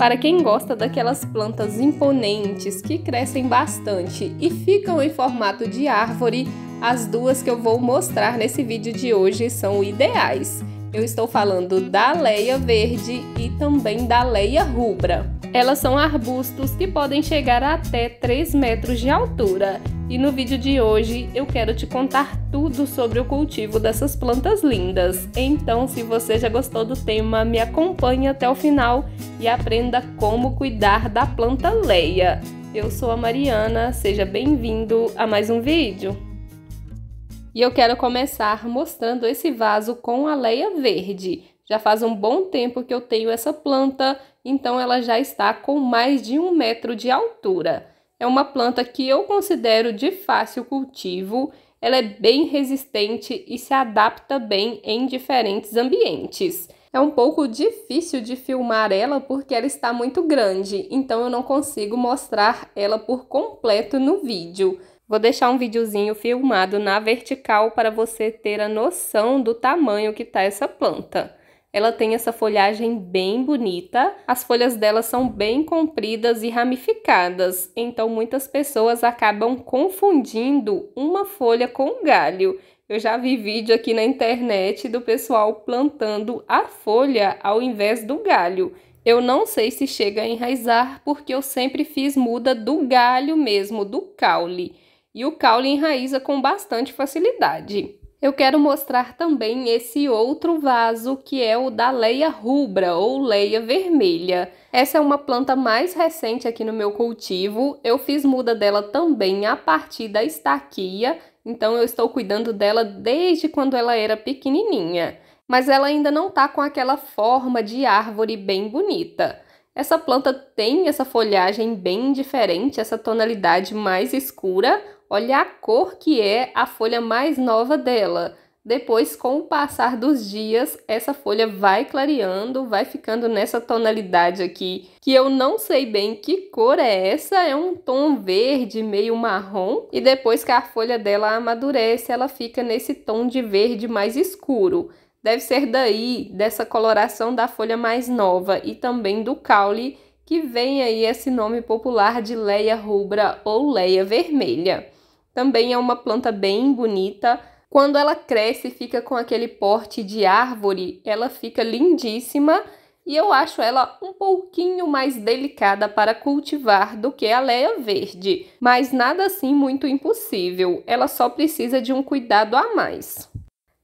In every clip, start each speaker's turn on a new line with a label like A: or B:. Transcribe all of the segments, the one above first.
A: Para quem gosta daquelas plantas imponentes que crescem bastante e ficam em formato de árvore, as duas que eu vou mostrar nesse vídeo de hoje são ideais. Eu estou falando da Aleia verde e também da Aleia rubra. Elas são arbustos que podem chegar até 3 metros de altura. E no vídeo de hoje eu quero te contar tudo sobre o cultivo dessas plantas lindas. Então, se você já gostou do tema, me acompanhe até o final e aprenda como cuidar da planta Aleia. Eu sou a Mariana, seja bem-vindo a mais um vídeo. E eu quero começar mostrando esse vaso com a Aleia verde. Já faz um bom tempo que eu tenho essa planta, então ela já está com mais de 1 metro de altura. É uma planta que eu considero de fácil cultivo, ela é bem resistente e se adapta bem em diferentes ambientes. É um pouco difícil de filmar ela porque ela está muito grande, então eu não consigo mostrar ela por completo no vídeo. Vou deixar um videozinho filmado na vertical para você ter a noção do tamanho que tá essa planta. Ela tem essa folhagem bem bonita, as folhas dela são bem compridas e ramificadas, então muitas pessoas acabam confundindo uma folha com um galho. Eu já vi vídeo aqui na internet do pessoal plantando a folha ao invés do galho. Eu não sei se chega a enraizar porque eu sempre fiz muda do galho mesmo, do caule. E o caule enraiza com bastante facilidade. Eu quero mostrar também esse outro vaso que é o da Aleia rubra ou Aleia vermelha. Essa é uma planta mais recente aqui no meu cultivo. Eu fiz muda dela também a partir da estaquia, então eu estou cuidando dela desde quando ela era pequenininha. Mas ela ainda não está com aquela forma de árvore bem bonita. Essa planta tem essa folhagem bem diferente, essa tonalidade mais escura. Olha a cor que é a folha mais nova dela. Depois, com o passar dos dias, essa folha vai clareando, vai ficando nessa tonalidade aqui, que eu não sei bem que cor é essa, é um tom verde, meio marrom. E depois que a folha dela amadurece, ela fica nesse tom de verde mais escuro. Deve ser daí, dessa coloração da folha mais nova e também do caule, que vem aí esse nome popular de Aleia rubra ou Aleia vermelha. Também é uma planta bem bonita. Quando ela cresce e fica com aquele porte de árvore, ela fica lindíssima e eu acho ela um pouquinho mais delicada para cultivar do que a Aleia verde, mas nada assim muito impossível, ela só precisa de um cuidado a mais.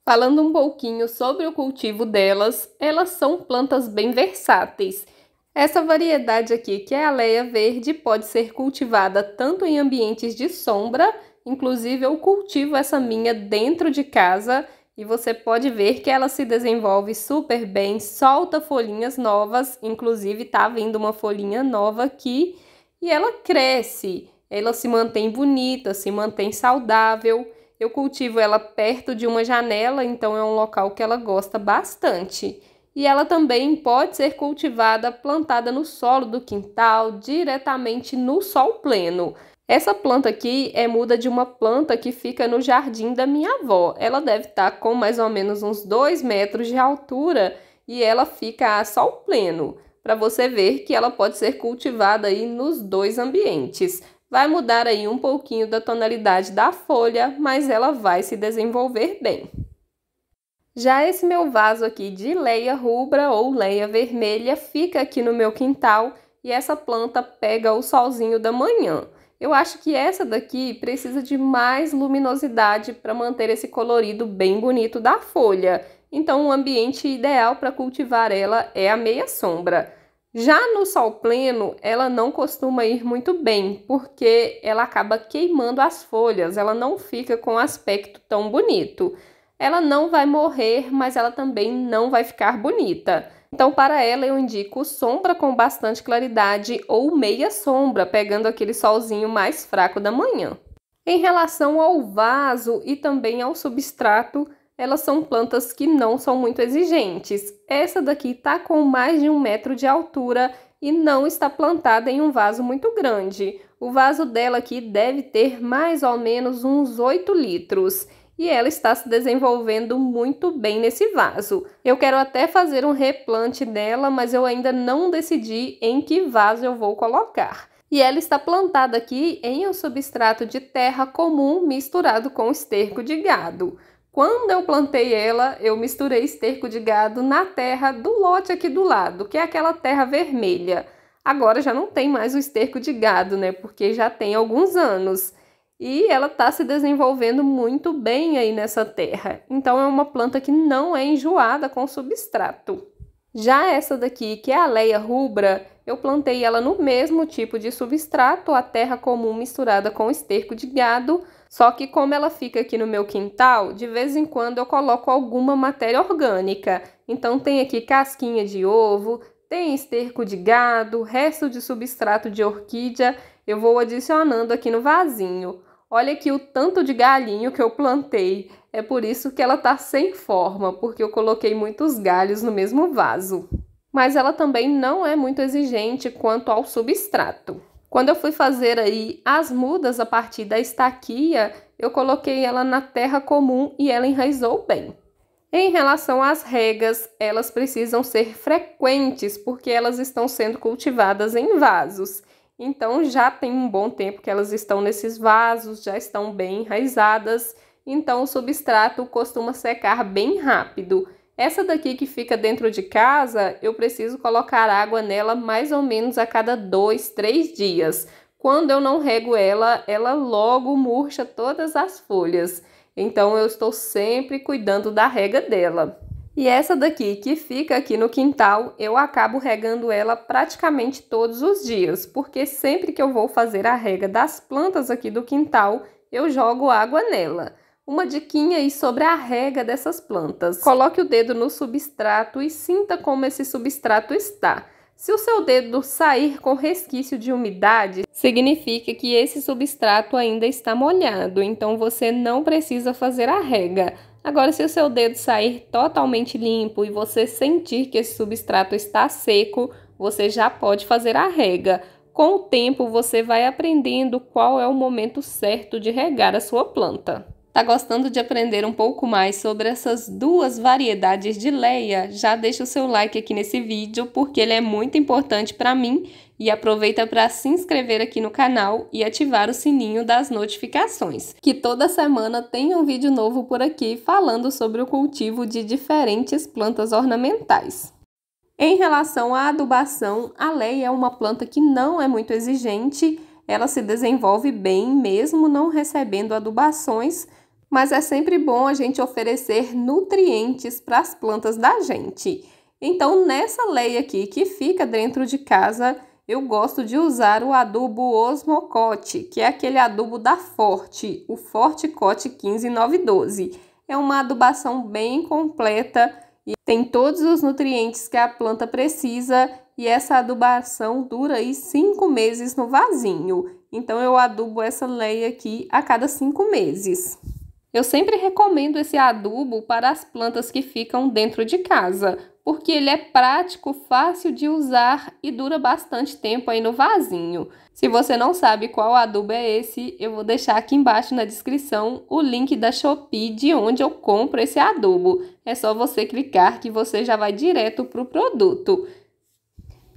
A: Falando um pouquinho sobre o cultivo delas, elas são plantas bem versáteis. Essa variedade aqui, que é a Aleia verde, pode ser cultivada tanto em ambientes de sombra, inclusive eu cultivo essa minha dentro de casa e você pode ver que ela se desenvolve super bem, solta folhinhas novas, inclusive tá vindo uma folhinha nova aqui e ela cresce, ela se mantém bonita, se mantém saudável. Eu cultivo ela perto de uma janela, então é um local que ela gosta bastante. E ela também pode ser cultivada, plantada no solo do quintal, diretamente no sol pleno. Essa planta aqui é muda de uma planta que fica no jardim da minha avó. Ela deve estar com mais ou menos uns 2 metros de altura e ela fica a sol pleno, para você ver que ela pode ser cultivada aí nos dois ambientes. Vai mudar aí um pouquinho da tonalidade da folha, mas ela vai se desenvolver bem. Já esse meu vaso aqui de Aleia rubra ou Aleia vermelha fica aqui no meu quintal e essa planta pega o solzinho da manhã. Eu acho que essa daqui precisa de mais luminosidade para manter esse colorido bem bonito da folha. Então o ambiente ideal para cultivar ela é a meia sombra. Já no sol pleno, ela não costuma ir muito bem, porque ela acaba queimando as folhas, ela não fica com aspecto tão bonito. Ela não vai morrer, mas ela também não vai ficar bonita. Então, para ela, eu indico sombra com bastante claridade ou meia sombra, pegando aquele solzinho mais fraco da manhã. Em relação ao vaso e também ao substrato, elas são plantas que não são muito exigentes. Essa daqui está com mais de 1 metro de altura e não está plantada em um vaso muito grande. O vaso dela aqui deve ter mais ou menos uns 8 litros. e ela está se desenvolvendo muito bem nesse vaso. Eu quero até fazer um replante dela, mas eu ainda não decidi em que vaso eu vou colocar. E ela está plantada aqui em um substrato de terra comum misturado com esterco de gado. Quando eu plantei ela, eu misturei esterco de gado na terra do lote aqui do lado, que é aquela terra vermelha. Agora já não tem mais o esterco de gado, né? Porque já tem alguns anos. E ela está se desenvolvendo muito bem aí nessa terra. Então é uma planta que não é enjoada com substrato. Já essa daqui, que é a Leia rubra, eu plantei ela no mesmo tipo de substrato, a terra comum misturada com esterco de gado, só que como ela fica aqui no meu quintal, de vez em quando eu coloco alguma matéria orgânica. Então tem aqui casquinha de ovo, tem esterco de gado, resto de substrato de orquídea, eu vou adicionando aqui no vasinho. Olha aqui o tanto de galhinho que eu plantei. É por isso que ela tá sem forma, porque eu coloquei muitos galhos no mesmo vaso. Mas ela também não é muito exigente quanto ao substrato. Quando eu fui fazer aí as mudas a partir da estaquia, eu coloquei ela na terra comum e ela enraizou bem. Em relação às regas, elas precisam ser frequentes, porque elas estão sendo cultivadas em vasos. Então, já tem um bom tempo que elas estão nesses vasos, já estão bem enraizadas, então o substrato costuma secar bem rápido. Essa daqui que fica dentro de casa, eu preciso colocar água nela mais ou menos a cada 2, 3 dias. Quando eu não rego ela, ela logo murcha todas as folhas. Então, eu estou sempre cuidando da rega dela. E essa daqui, que fica aqui no quintal, eu acabo regando ela praticamente todos os dias, porque sempre que eu vou fazer a rega das plantas aqui do quintal, eu jogo água nela. Uma diquinha aí sobre a rega dessas plantas. Coloque o dedo no substrato e sinta como esse substrato está. Se o seu dedo sair com resquício de umidade, significa que esse substrato ainda está molhado, então você não precisa fazer a rega. Agora, se o seu dedo sair totalmente limpo e você sentir que esse substrato está seco, você já pode fazer a rega. Com o tempo, você vai aprendendo qual é o momento certo de regar a sua planta. Tá gostando de aprender um pouco mais sobre essas duas variedades de Leia? Já deixa o seu like aqui nesse vídeo, porque ele é muito importante para mim. E aproveita para se inscrever aqui no canal e ativar o sininho das notificações, que toda semana tem um vídeo novo por aqui falando sobre o cultivo de diferentes plantas ornamentais. Em relação à adubação, a Leia é uma planta que não é muito exigente, ela se desenvolve bem mesmo não recebendo adubações, mas é sempre bom a gente oferecer nutrientes para as plantas da gente. Então, nessa Leia aqui que fica dentro de casa, eu gosto de usar o adubo Osmocote, que é aquele adubo da Forte, o Forticote 15912. É uma adubação bem completa e tem todos os nutrientes que a planta precisa, e essa adubação dura aí 5 meses no vasinho. Então, eu adubo essa Leia aqui a cada 5 meses. Eu sempre recomendo esse adubo para as plantas que ficam dentro de casa, porque ele é prático, fácil de usar e dura bastante tempo aí no vasinho. Se você não sabe qual adubo é esse, eu vou deixar aqui embaixo na descrição o link da Shopee de onde eu compro esse adubo. É só você clicar que você já vai direto para o produto.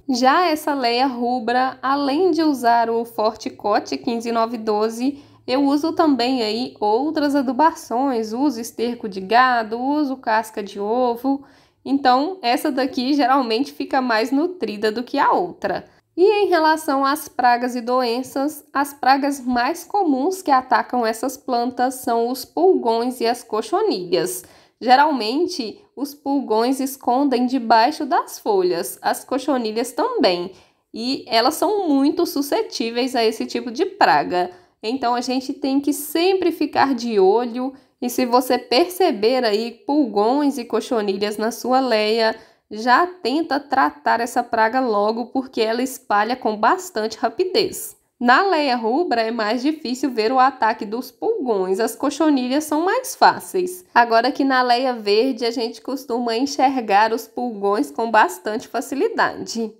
A: Já essa Leia rubra, além de usar o Forticote 15912, eu uso também aí outras adubações, uso esterco de gado, uso casca de ovo. Então, essa daqui geralmente fica mais nutrida do que a outra. E em relação às pragas e doenças, as pragas mais comuns que atacam essas plantas são os pulgões e as cochonilhas. Geralmente, os pulgões escondem debaixo das folhas, as cochonilhas também, e elas são muito suscetíveis a esse tipo de praga. Então, a gente tem que sempre ficar de olho, e se você perceber aí pulgões e cochonilhas na sua Leia, já tenta tratar essa praga logo, porque ela espalha com bastante rapidez. Na Leia rubra é mais difícil ver o ataque dos pulgões, as cochonilhas são mais fáceis. Agora que na Leia verde a gente costuma enxergar os pulgões com bastante facilidade.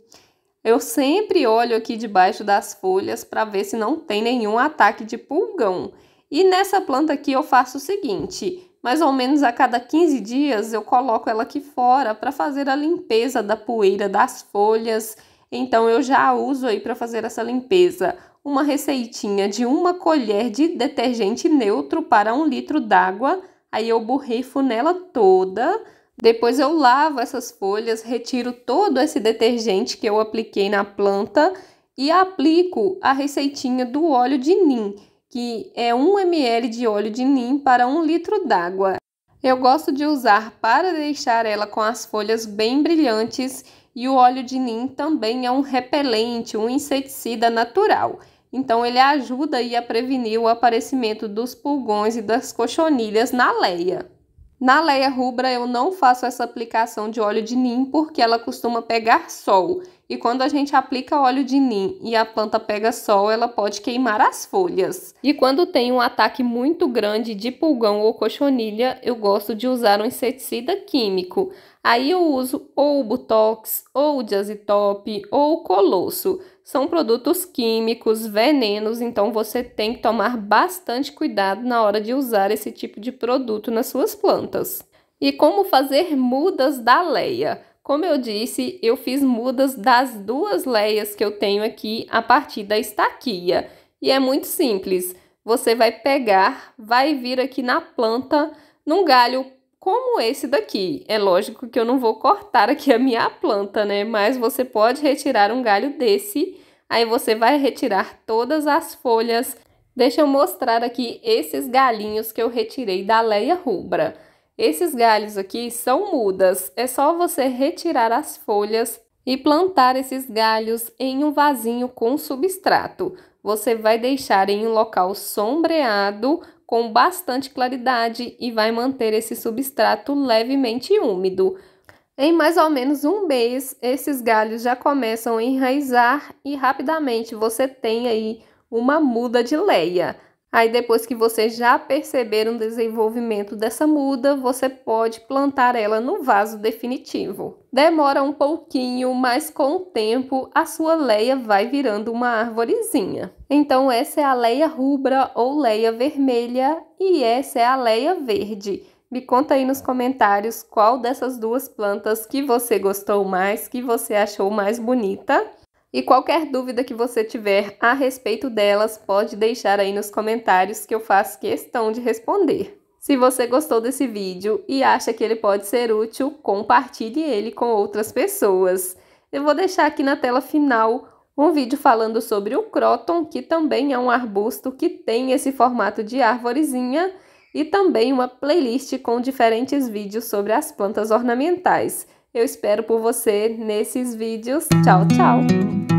A: Eu sempre olho aqui debaixo das folhas para ver se não tem nenhum ataque de pulgão. E nessa planta aqui eu faço o seguinte, mais ou menos a cada 15 dias eu coloco ela aqui fora para fazer a limpeza da poeira das folhas. Então eu já uso aí para fazer essa limpeza uma receitinha de 1 colher de detergente neutro para 1 litro d'água. Aí eu borrifo nela toda. Depois eu lavo essas folhas, retiro todo esse detergente que eu apliquei na planta e aplico a receitinha do óleo de nim, que é 1 ml de óleo de nim para 1 litro d'água. Eu gosto de usar para deixar ela com as folhas bem brilhantes e o óleo de nim também é um repelente, um inseticida natural. Então ele ajuda aí a prevenir o aparecimento dos pulgões e das cochonilhas na leia. Na leia rubra eu não faço essa aplicação de óleo de nim porque ela costuma pegar sol. E quando a gente aplica óleo de nim e a planta pega sol, ela pode queimar as folhas. E quando tem um ataque muito grande de pulgão ou cochonilha, eu gosto de usar um inseticida químico. Aí eu uso ou o Butox, ou o Diazitop, ou o Colosso. São produtos químicos, venenos, então você tem que tomar bastante cuidado na hora de usar esse tipo de produto nas suas plantas. E como fazer mudas da leia? Como eu disse, eu fiz mudas das 2 leias que eu tenho aqui a partir da estaquia. E é muito simples. Você vai pegar, vai vir aqui na planta, num galho como esse daqui. É lógico que eu não vou cortar aqui a minha planta, né? Mas você pode retirar um galho desse. Aí você vai retirar todas as folhas. Deixa eu mostrar aqui esses galhinhos que eu retirei da leia rubra. Esses galhos aqui são mudas, é só você retirar as folhas e plantar esses galhos em um vasinho com substrato. Você vai deixar em um local sombreado, com bastante claridade e vai manter esse substrato levemente úmido. Em mais ou menos 1 mês, esses galhos já começam a enraizar e rapidamente você tem aí uma muda de leia. Aí depois que você já perceber um desenvolvimento dessa muda, você pode plantar ela no vaso definitivo. Demora um pouquinho, mas com o tempo a sua leia vai virando uma arvorezinha. Então essa é a leia rubra ou leia vermelha e essa é a leia verde. Me conta aí nos comentários qual dessas 2 plantas que você gostou mais, que você achou mais bonita. E qualquer dúvida que você tiver a respeito delas, pode deixar aí nos comentários que eu faço questão de responder. Se você gostou desse vídeo e acha que ele pode ser útil, compartilhe ele com outras pessoas. Eu vou deixar aqui na tela final um vídeo falando sobre o cróton, que também é um arbusto que tem esse formato de arvorezinha, e também uma playlist com diferentes vídeos sobre as plantas ornamentais. Eu espero por você nesses vídeos. Tchau, tchau!